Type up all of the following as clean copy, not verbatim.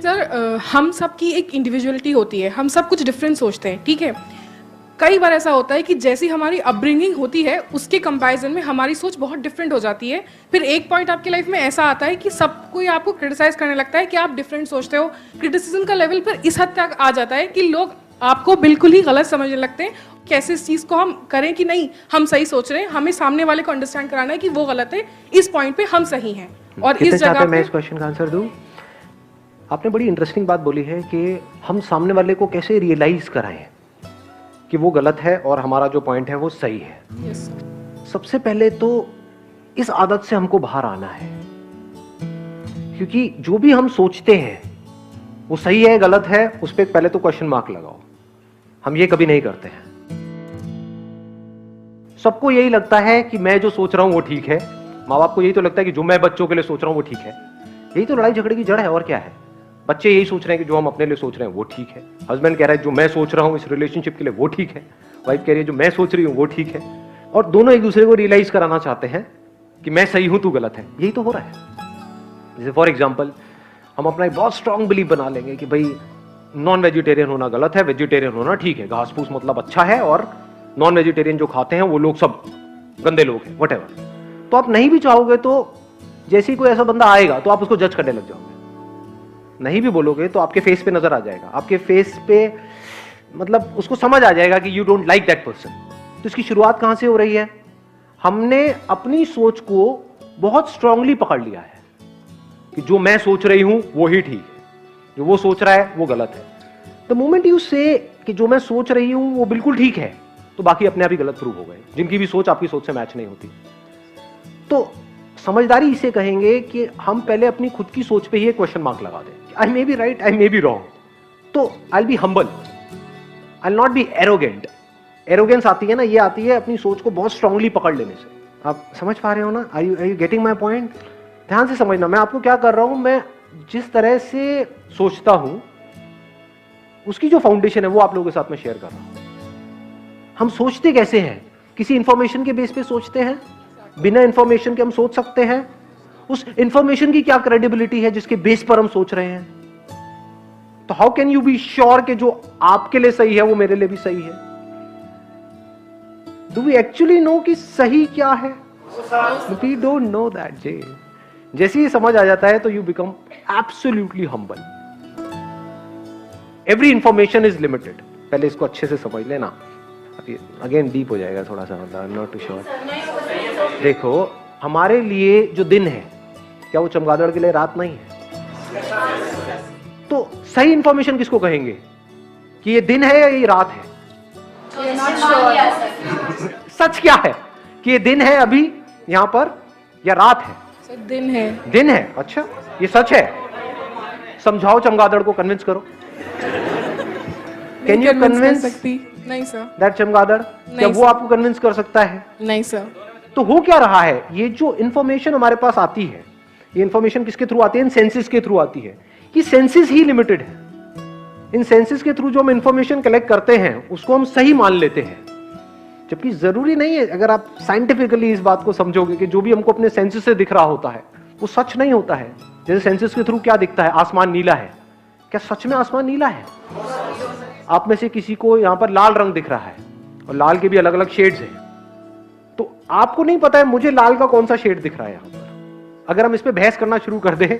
Sir हम सब की एक इंडिविजुअलिटी होती है, हम सब कुछ डिफरेंट सोचते हैं, ठीक है। कई बार ऐसा होता है कि जैसी हमारी अपब्रिंगिंग होती है उसके कंपैरिजन में हमारी सोच बहुत डिफरेंट हो जाती है। फिर एक पॉइंट आपकी लाइफ में ऐसा आता है कि सब कोई आपको क्रिटिसाइज करने लगता है कि आप डिफरेंट सोचते हो। क्रिटिसिज्म का लेवल पर इस हद तक आ जाता है कि लोग आपको बिल्कुल ही गलत समझने लगते हैं। कैसे इस चीज़ को हम करें कि नहीं हम सही सोच रहे हैं, हमें सामने वाले को अंडरस्टैंड कराना है कि वो गलत है, इस पॉइंट पे हम सही हैं। और इस जगह मैं इस क्वेश्चन का आंसर दूं? आपने बड़ी इंटरेस्टिंग बात बोली है कि हम सामने वाले को कैसे रियलाइज कराएं कि वो गलत है और हमारा जो पॉइंट है वो सही है। yes. सबसे पहले तो इस आदत से हमको बाहर आना है, क्योंकि जो भी हम सोचते हैं वो सही है गलत है उस पर पहले तो क्वेश्चन मार्क लगाओ। हम ये कभी नहीं करते हैं। सबको यही लगता है कि मैं जो सोच रहा हूं वो ठीक है। माँ बाप को यही तो लगता है कि जो मैं बच्चों के लिए सोच रहा हूं वो ठीक है। यही तो लड़ाई झगड़े की जड़ है, और क्या है। बच्चे यही सोच रहे हैं कि जो हम अपने लिए सोच रहे हैं वो ठीक है। हस्बैंड कह रहा है जो मैं सोच रहा हूं इस रिलेशनशिप के लिए वो ठीक है। वाइफ कह रही है जो मैं सोच रही हूं वो ठीक है। और दोनों एक दूसरे को रियलाइज कराना चाहते हैं कि मैं सही हूं तू गलत है। यही तो हो रहा है। जैसे फॉर एग्जाम्पल हम अपना एक बहुत स्ट्रांग बिलीफ बना लेंगे कि भाई नॉन वेजिटेरियन होना गलत है, वेजिटेरियन होना ठीक है। घास फूस मतलब अच्छा है और नॉन वेजिटेरियन जो खाते हैं वो लोग सब गंदे लोग हैं, व्हाटएवर। तो आप नहीं भी चाहोगे तो जैसे ही कोई ऐसा बंदा आएगा तो आप उसको जज करने लग जाओगे। नहीं भी बोलोगे तो आपके फेस पे नजर आ जाएगा, आपके फेस पे मतलब उसको समझ आ जाएगा कि you don't like that person. तो इसकी शुरुआत कहां से हो रही है? हमने अपनी सोच को बहुत स्ट्रांगली पकड़ लिया है कि जो मैं सोच रही हूं वो ही ठीक है, जो वो सोच रहा है वो गलत है। द मोमेंट यू से कि जो मैं सोच रही हूं वो बिल्कुल ठीक है, तो बाकी अपने आप ही गलत प्रूव हो गए, जिनकी भी सोच आपकी सोच से मैच नहीं होती। तो समझदारी इसे कहेंगे कि हम पहले अपनी खुद की सोच पे ही एक क्वेश्चन मार्क लगा दें। I may be right, I may be wrong. तो I be humble, I not be arrogant. Arrogance आती है ना, ये आती है अपनी सोच को बहुत स्ट्रांगली पकड़ लेने से। आप समझ पा रहे हो ना? Are you getting my point? ध्यान से समझना मैं आपको क्या कर रहा हूं। मैं जिस तरह से सोचता हूं उसकी जो फाउंडेशन है वो आप लोगों के साथ में शेयर कर रहा हूं। हम सोचते कैसे हैं? किसी इंफॉर्मेशन के बेस पे सोचते हैं। बिना इंफॉर्मेशन के हम सोच सकते हैं? उस इंफॉर्मेशन की क्या क्रेडिबिलिटी है जिसके बेस पर हम सोच रहे हैं? तो how can you be sure कि जो आपके लिए सही है वो मेरे लिए भी सही है? डू वी एक्चुअली नो कि सही क्या है? वी डोंट नो दैट जे। जैसे ही समझ आ जाता है तो you become absolutely humble. Every information is limited. पहले इसको अच्छे से समझ लेना, अगेन डीप हो जाएगा थोड़ा सा, मतलब नॉट टू श्योर। देखो हमारे लिए जो दिन है क्या वो चमगादड़ के लिए रात नहीं है? तो सही इंफॉर्मेशन किसको कहेंगे कि ये दिन है या ये रात है? सच क्या है कि ये दिन है अभी यहां पर या रात है? दिन है। दिन है। अच्छा ये सच है। समझाओ चमगादड़ को, कन्विंस करो। Can you convince? नहीं सर। दैट चमगादड़, क्या वो आपको कन्विंस कर सकता है? नहीं सर। तो हो क्या रहा है? ये जो इंफॉर्मेशन हमारे पास आती है, ये इंफॉर्मेशन किसके थ्रू आती है? इन सेंसेस के थ्रू आती है। ये सेंसेस ही लिमिटेड है। इन सेंसेस के थ्रू जो हम इंफॉर्मेशन कलेक्ट करते हैं उसको हम सही मान लेते हैं, जबकि जरूरी नहीं है। अगर आप साइंटिफिकली इस बात को समझोगे कि जो भी हमको अपने सेंसेस से दिख रहा होता है वो सच नहीं होता है। जैसे सेंसेस के थ्रू क्या दिखता है? आसमान नीला है। क्या सच में आसमान नीला है? आप में से किसी को यहां पर लाल रंग दिख रहा है और लाल के भी अलग अलग शेड्स हैं, तो आपको नहीं पता है मुझे लाल का कौन सा शेड दिख रहा है यहां पर। अगर हम इस पे बहस करना शुरू कर दें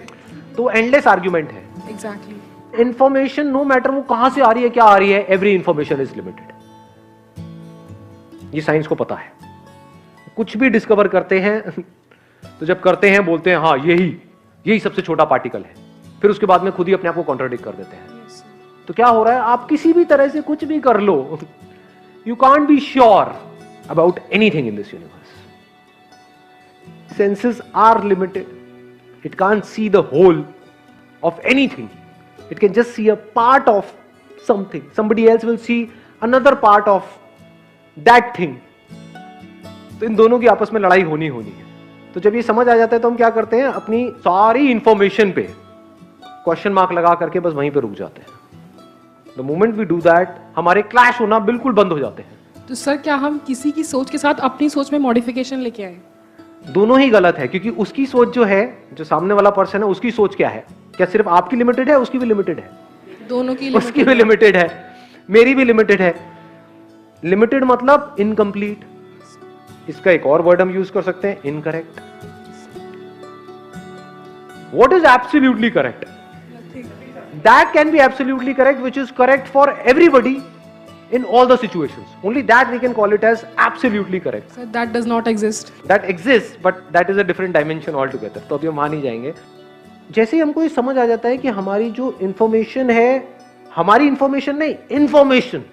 तो एंडलेस आर्ग्यूमेंट है। एग्जैक्टली। इंफॉर्मेशन नो मैटर वो कहां से आ रही है, क्या आ रही है, एवरी इंफॉर्मेशन इज लिमिटेड। ये साइंस को पता है। कुछ भी डिस्कवर करते हैं तो जब करते हैं बोलते हैं हाँ यही सबसे छोटा पार्टिकल है, फिर उसके बाद में खुद ही अपने आप को कॉन्ट्राडिक्ट कर देते हैं। तो क्या हो रहा है? आप किसी भी तरह से कुछ भी कर लो, you can't be sure about anything in this universe. Senses are limited. It can't see the whole of anything. It can just see a part of something. Somebody else will see another part of that thing. तो इन दोनों की आपस में लड़ाई होनी है। तो जब ये समझ आ जाता है तो हम क्या करते हैं? अपनी सारी इंफॉर्मेशन पे क्वेश्चन मार्क लगा करके बस वहीं पे रुक जाते हैं। The moment we do that हमारे क्लैश होना बिल्कुल बंद हो जाते हैं। तो सर क्या हम किसी की सोच के साथ अपनी सोच में मॉडिफिकेशन लेके आए? दोनों ही गलत है, क्योंकि उसकी सोच जो है, जो सामने वाला पर्सन है उसकी सोच क्या है? क्या सिर्फ आपकी लिमिटेड है, उसकी भी लिमिटेड है? दोनों की उसकी भी लिमिटेड है, मेरी भी लिमिटेड है। लिमिटेड मतलब इनकम्प्लीट। इसका एक और वर्ड हम यूज कर सकते हैं, incorrect. What is absolutely correct? That can be absolutely correct, which is correct for everybody in all the situations. Only that we can call it as absolutely correct. Sir, that does not exist. That exists, but that is a different dimension altogether. तो अभी हम वहां नहीं जाएंगे। जैसे ही हमको ये समझ आ जाता है कि हमारी जो इंफॉर्मेशन है, हमारी इंफॉर्मेशन नहीं, इंफॉर्मेशन,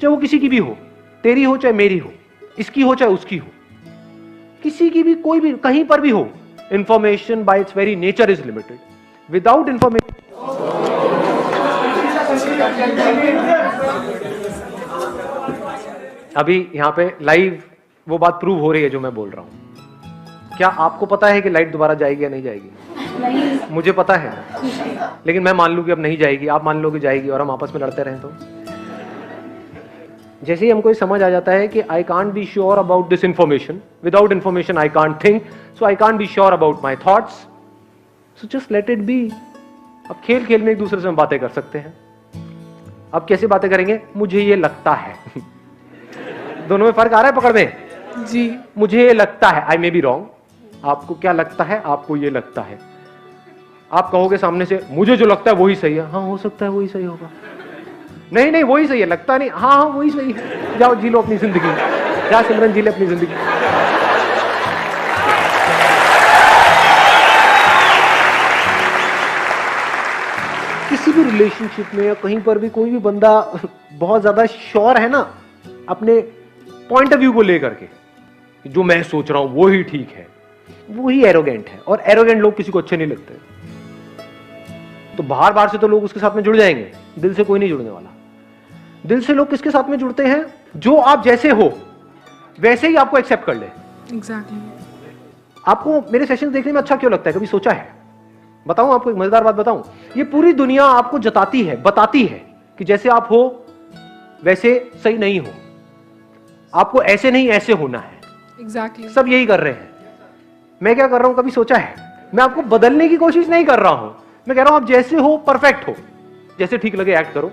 चाहे वो किसी की भी हो, तेरी हो चाहे मेरी हो, इसकी हो चाहे उसकी हो, किसी की भी, कोई भी, कहीं पर भी हो, information bye it's very nature is limited. Without information अभी यहां पे लाइव वो बात प्रूव हो रही है जो मैं बोल रहा हूं. क्या आपको पता है कि लाइट दोबारा जाएगी या नहीं जाएगी? नहीं. मुझे पता है, लेकिन मैं मान लूं कि अब नहीं जाएगी, आप मान लो कि जाएगी और हम आपस में लड़ते रहें तो? जैसे ही हमको ये समझ आ जाता है कि I can't be sure about this information, without information I can't think, so I can't be sure about my thoughts, so just let it be. अब खेल खेल में एक दूसरे से हम बातें कर सकते हैं. अब कैसे बातें करेंगे? मुझे ये लगता है. दोनों में फर्क आ रहा है पकड़ में जी. मुझे ये लगता है, आई मे बी रॉन्ग. आपको क्या लगता है? आपको ये लगता है. आप कहोगे सामने से मुझे जो लगता है वही सही है. हाँ, हो सकता है वही सही होगा. नहीं नहीं, वही सही है. लगता नहीं. हाँ हाँ, वही सही है. जाओ जी लो अपनी जिंदगी. जा सिमरन, जी ले अपनी जिंदगी. किसी भी रिलेशनशिप में या कहीं पर भी कोई भी बंदा बहुत ज्यादा श्योर है ना अपने पॉइंट ऑफ व्यू को लेकर के, जो मैं सोच रहा हूं वो ही ठीक है, वो ही एरोगेंट है. और एरोगेंट लोग किसी को अच्छे नहीं लगते. तो बाहर बाहर से तो लोग उसके साथ में जुड़ जाएंगे, दिल से कोई नहीं जुड़ने वाला. दिल से लोग किसके साथ में जुड़ते हैं? जो आप जैसे हो वैसे ही आपको एक्सेप्ट कर ले. एग्जैक्टली. आपको मेरे सेशन देखने में अच्छा क्यों लगता है? कभी सोचा है? बताऊं आपको एक मजेदार बात बताऊं. ये पूरी दुनिया आपको जताती है, बताती है कि जैसे आप हो वैसे सही नहीं हो, आपको ऐसे नहीं ऐसे होना है. एग्जैक्टली. सब यही कर रहे हैं. मैं क्या कर रहा हूं? कभी सोचा है? मैं आपको बदलने की कोशिश नहीं कर रहा हूं. मैं कह रहा हूं आप जैसे हो परफेक्ट हो. जैसे ठीक लगे एक्ट करो,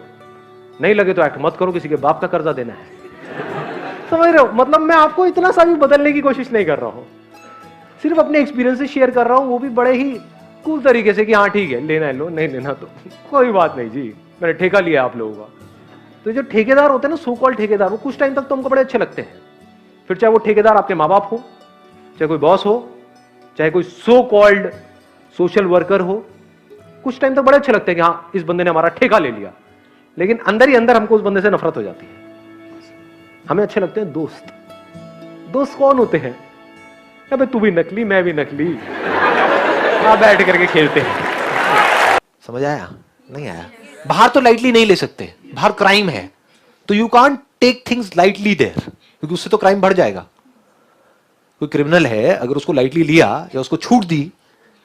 नहीं लगे तो एक्ट मत करो. किसी के बाप का कर्जा देना है. समझ रहे हो? मतलब मैं आपको इतना सा भी बदलने की कोशिश नहीं कर रहा हूं. सिर्फ अपने एक्सपीरियंस से शेयर कर रहा हूं, वो भी बड़े ही कूल तरीके से कि हाँ ठीक है, लेना है लो, नहीं लेना तो कोई बात नहीं जी, मैंने ठेका लिया आप लोगों का. तो जो ठेकेदार होते हैं ना, सो कॉल्ड ठेकेदार, वो कुछ टाइम तक तो हमको बड़े अच्छे लगते हैं. फिर चाहे वो ठेकेदार आपके माँ बाप हो, चाहे कोई बॉस हो, चाहे कोई सो कॉल्ड सोशल वर्कर हो, कुछ टाइम तक बड़े अच्छे लगते हैं कि हाँ इस बंदे ने हमारा ठेका ले लिया. लेकिन अंदर ही अंदर हमको उस बंदे से नफरत हो जाती है. हमें अच्छे लगते हैं दोस्त. दोस्त कौन होते हैं? अबे तू भी नकली, मैं भी नकली, बैठ करके खेलते हैं. समझ आया? नहीं आया? बाहर तो लाइटली नहीं ले सकते, बाहर क्राइम है, तो you can't take things lightly there, क्योंकि उससे तो क्राइम बढ़ जाएगा. कोई क्रिमिनल है, अगर उसको लाइटली लिया या उसको छूट दी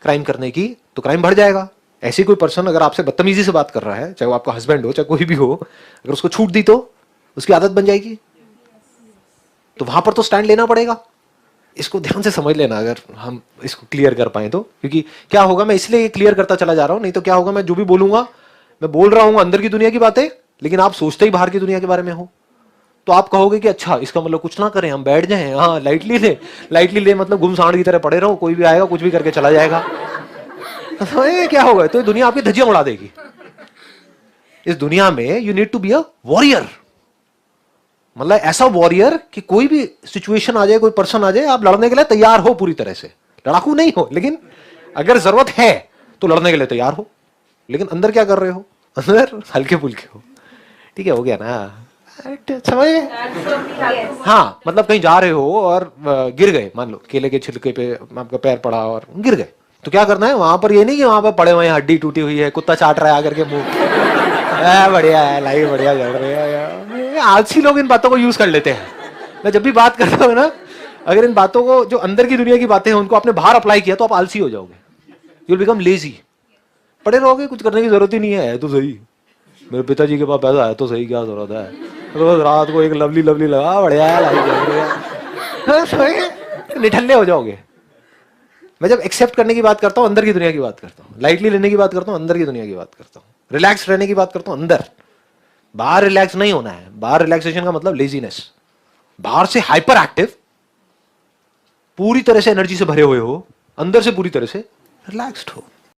क्राइम करने की, तो क्राइम बढ़ जाएगा. ऐसी कोई पर्सन अगर आपसे बदतमीजी से बात कर रहा है, चाहे वो आपका हस्बैंड हो चाहे कोई भी हो, अगर उसको छूट दी तो उसकी आदत बन जाएगी. तो वहां पर तो स्टैंड लेना पड़ेगा. इसको ध्यान से समझ लेना अगर हम इसको क्लियर कर पाए तो. क्योंकि क्या होगा, मैं इसलिए क्लियर करता चला जा रहा हूं, नहीं तो क्या होगा, मैं जो भी बोलूंगा, मैं बोल रहा हूं अंदर की दुनिया की बातें, लेकिन आप सोचते ही बाहर की दुनिया के बारे में हो. तो आप कहोगे कि अच्छा इसका मतलब कुछ ना करें, हम बैठ जाएं, हाँ लाइटली ले. लाइटली ले मतलब घुमसाड़ की तरह पड़े रहो, कोई भी आएगा कुछ भी करके चला जाएगा. तो ये क्या होगा? तो दुनिया आपकी धज्जियां उड़ा देगी. इस दुनिया में you need to be a warrior. मतलब ऐसा वॉरियर कि कोई भी सिचुएशन आ जाए, कोई पर्सन आ जाए, आप लड़ने के लिए तैयार हो पूरी तरह से. लड़ाकू नहीं हो, लेकिन अगर जरूरत है तो लड़ने के लिए तैयार हो. लेकिन अंदर क्या कर रहे हो? अंदर हल्के फुल्के हो. ठीक है, हो गया ना? समझ गए? हाँ, मतलब कहीं जा रहे हो और गिर गए, मान लो केले के छिलके पे आपका पैर पड़ा और गिर गए, तो क्या करना है? वहां पर ये नहीं कि वहां पर पड़े हुए हड्डी टूटी हुई है, कुत्ता चाट रहा है आकर के मुंह, बढ़िया है लाइफ, बढ़िया चल रही है. आलसी लोग इन बातों को यूज कर लेते हैं. मैं जब भी बात करता हूँ ना, अगर इन बातों को, जो अंदर की दुनिया की बातें हैं, उनको आपने बाहर अप्लाई किया तो आप आलसी हो जाओगे. You will become lazy. पड़े रहोगे, कुछ करने की जरूरत ही नहीं है. तो सही, मेरे पिताजी के पास पैसा है तो सही, क्या जरूरत है? रोज रात को एक लवली लवली लगा, बढ़िया लाइफ चल रही है. निठल्ले हो जाओगे. मैं जब एक्सेप्ट करने की बात करता हूं अंदर की दुनिया की बात करता हूं, लाइटली लेने की बात करता हूं अंदर की दुनिया की बात करता हूं, रिलैक्स रहने की बात करता हूं अंदर। बाहर रिलैक्स नहीं होना है, बाहर रिलैक्सेशन का मतलब लेजीनेस। बाहर से हाइपर एक्टिव, पूरी तरह से एनर्जी से भरे हुए हो, अंदर से पूरी तरह से रिलैक्स्ड हो।